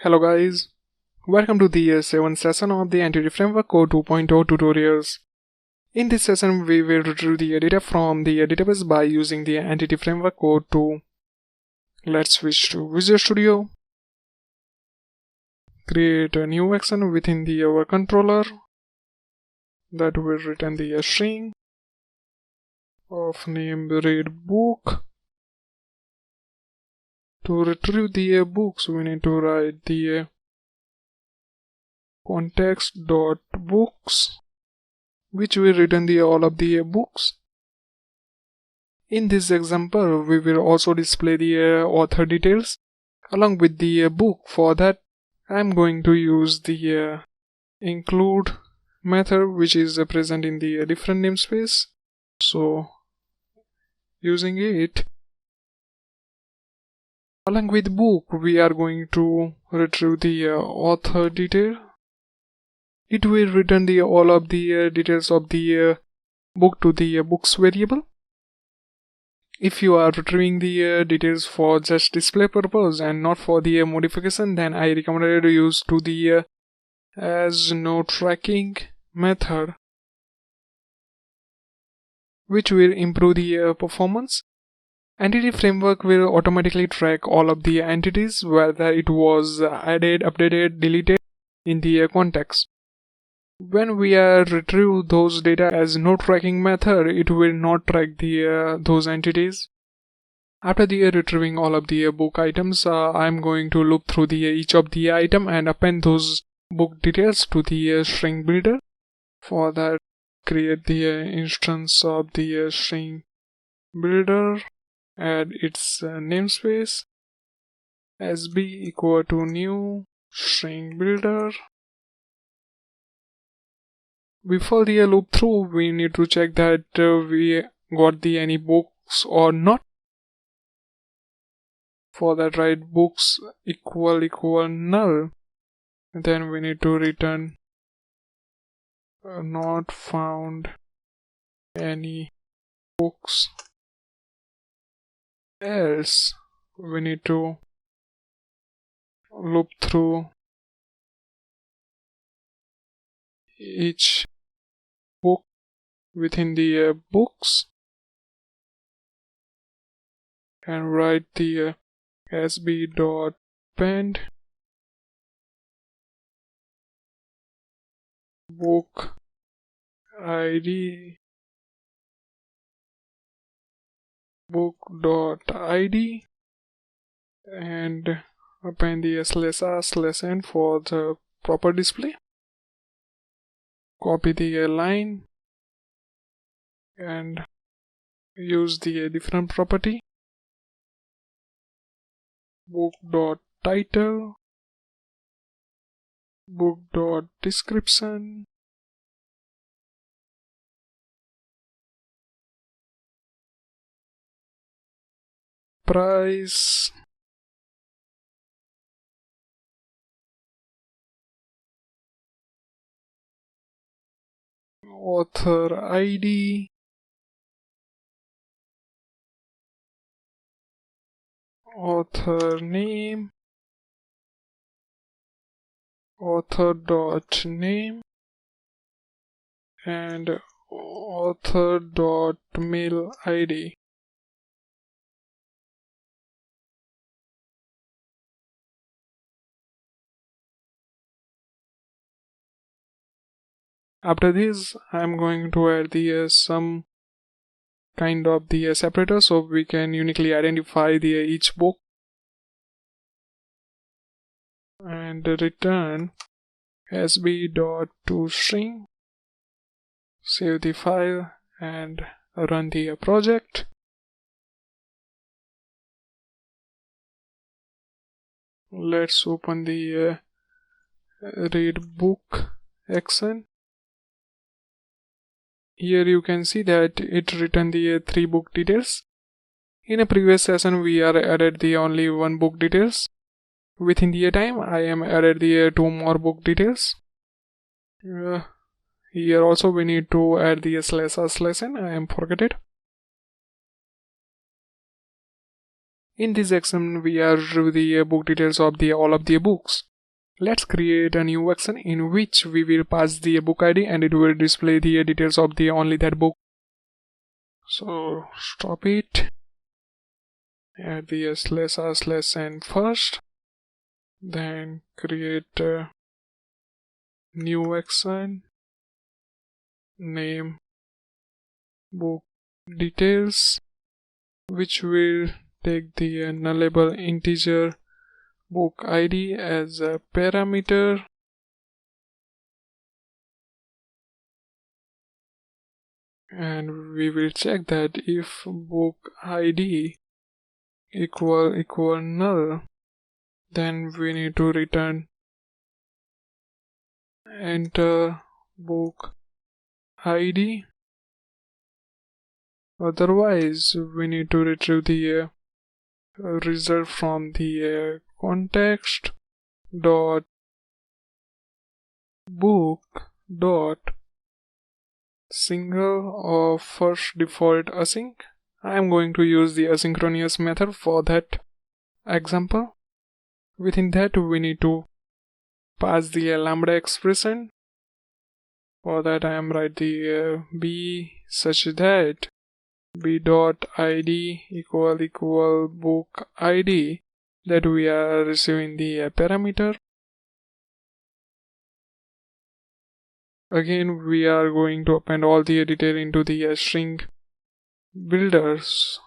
Hello guys, welcome to the 7th session of the Entity Framework Code 2.0 tutorials. In this session we will retrieve the data from the database by using the Entity Framework Code 2. Let's switch to Visual Studio. Create a new action within the our controller that will return the string of name read book. To retrieve the books, we need to write the context.books, which will return all of the books. In this example, we will also display the author details along with the book. For that, I am going to use the include method, which is present in the different namespace. So, using it, along with book, we are going to retrieve the author detail. It will return all of the details of the book to the books variable. If you are retrieving the details for just display purpose and not for the modification, then I recommend to use to the as no tracking method, which will improve the performance. Entity Framework will automatically track all of the entities, whether it was added, updated, deleted in the context. When we retrieve those data as no tracking method, it will not track the those entities. After the retrieving all of the book items, I'm going to loop through each of the item and append those book details to the string builder. For that, create the instance of the string builder. Add its namespace sb equal to new string builder. Before the loop through, we need to check that we got any books or not. For that, write books equal null. Then we need to return not found any books. Else we need to loop through each book within the books and write the sb.append book id book.id and append the /r/n for the proper display. Copy the line and use the different property book.title, book.description, price, author ID, author name, author.name, and author.mail ID. After this, I am going to add the some kind of the separator so we can uniquely identify the each book and return sb.toString. Save the file and run the project. Let's open the read book action. Here you can see that it returned the 3 book details. In a previous session we added the only 1 book details. Within the time I am added the 2 more book details. Here also we need to add the /r/n. I am forget it. In this action we retrieve the book details of all of the books. Let's create a new action in which we will pass the book ID and it will display the details of the only that book. So stop it, add the /r/n first, then create a new action, name book details, which will take the nullable integer book ID as a parameter, and we will check that if book ID equal null, then we need to return enter book ID. Otherwise, we need to retrieve the result from the context dot book dot single of first default async. I am going to use the asynchronous method for that example. Within that, we need to pass the lambda expression. For that, I am write the b such that b dot id equal book id, that we are receiving the parameter. Again, we are going to append all the detail into the string builders.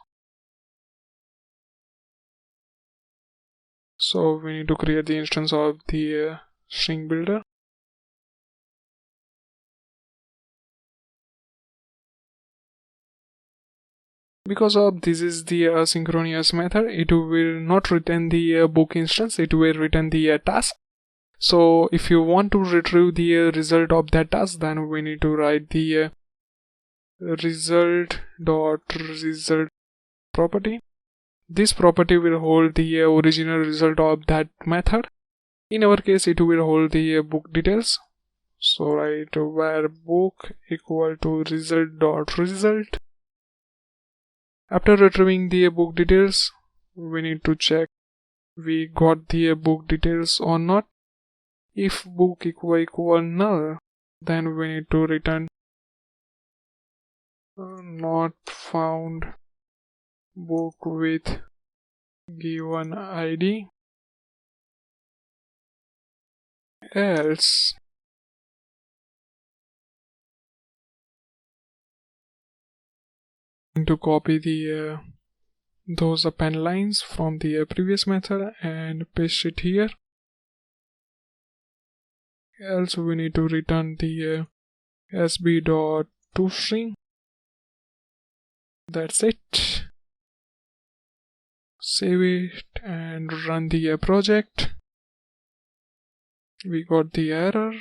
So we need to create the instance of the string builder. Because of this is the asynchronous method, it will not return the book instance, it will return the task. So if you want to retrieve the result of that task, then we need to write the result property. This property will hold the original result of that method. In our case, it will hold the book details. So write where book equal to result. After retrieving the book details, we need to check we got the book details or not. If book equal null, then we need to return not found book with given ID. Else to copy the those append lines from the previous method and paste it here. Else we need to return the sb.toString. That's it. Save it and run the project. We got the error.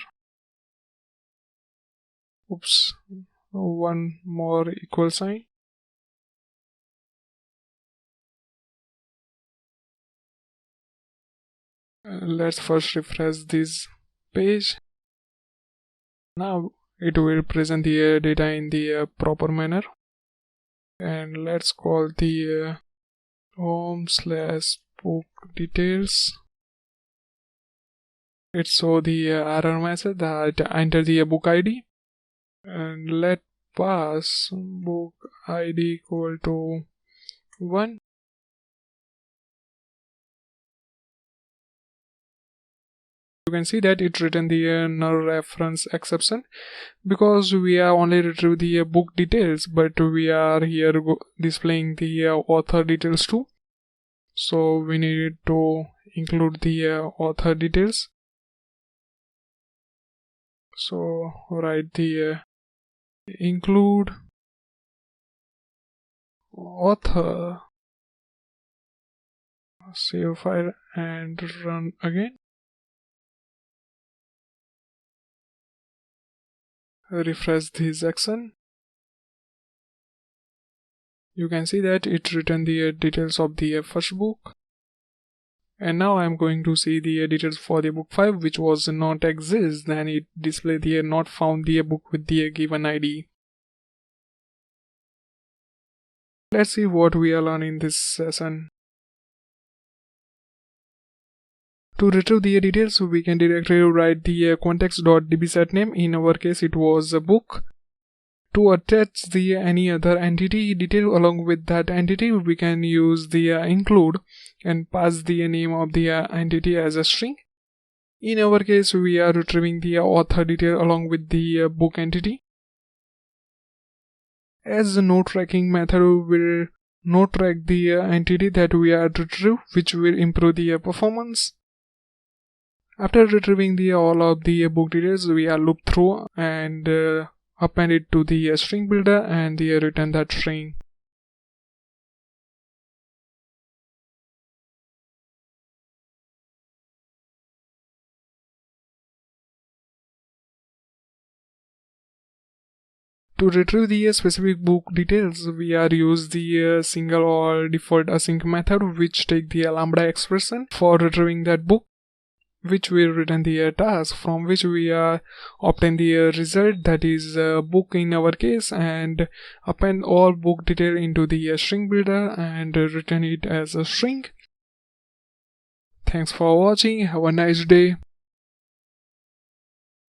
Oops, one more equal sign. Let's first refresh this page. Now it will present the data in the proper manner. And let's call the home/book details. It show the error message that enter the book ID, and let pass book ID equal to 1. You can see that it written the null reference exception because we are only retrieve the book details, but we are here displaying the author details too. So we need to include the author details. So write the include author, save file and run again. Refresh this action. You can see that it written the details of the first book. And now I'm going to see the details for the book 5, which was not exist. Then it display the not found the book with the given ID. Let's see what we are learning in this session. To retrieve the details, we can directly write the context.dbset name. In our case, it was a book. To attach the any other entity detail along with that entity, we can use the include and pass the name of the entity as a string. In our case, we are retrieving the author detail along with the book entity. As the node tracking method will node track the entity that we are retrieve, which will improve the performance. After retrieving the all of the book details, we are loop through and append it to the string builder and return that string. To retrieve the specific book details, we are use the single or default async method, which take the lambda expression for retrieving that book, which will return the task from which we obtain the result, that is book in our case, and append all book detail into the string builder and return it as a string. Thanks for watching. Have a nice day.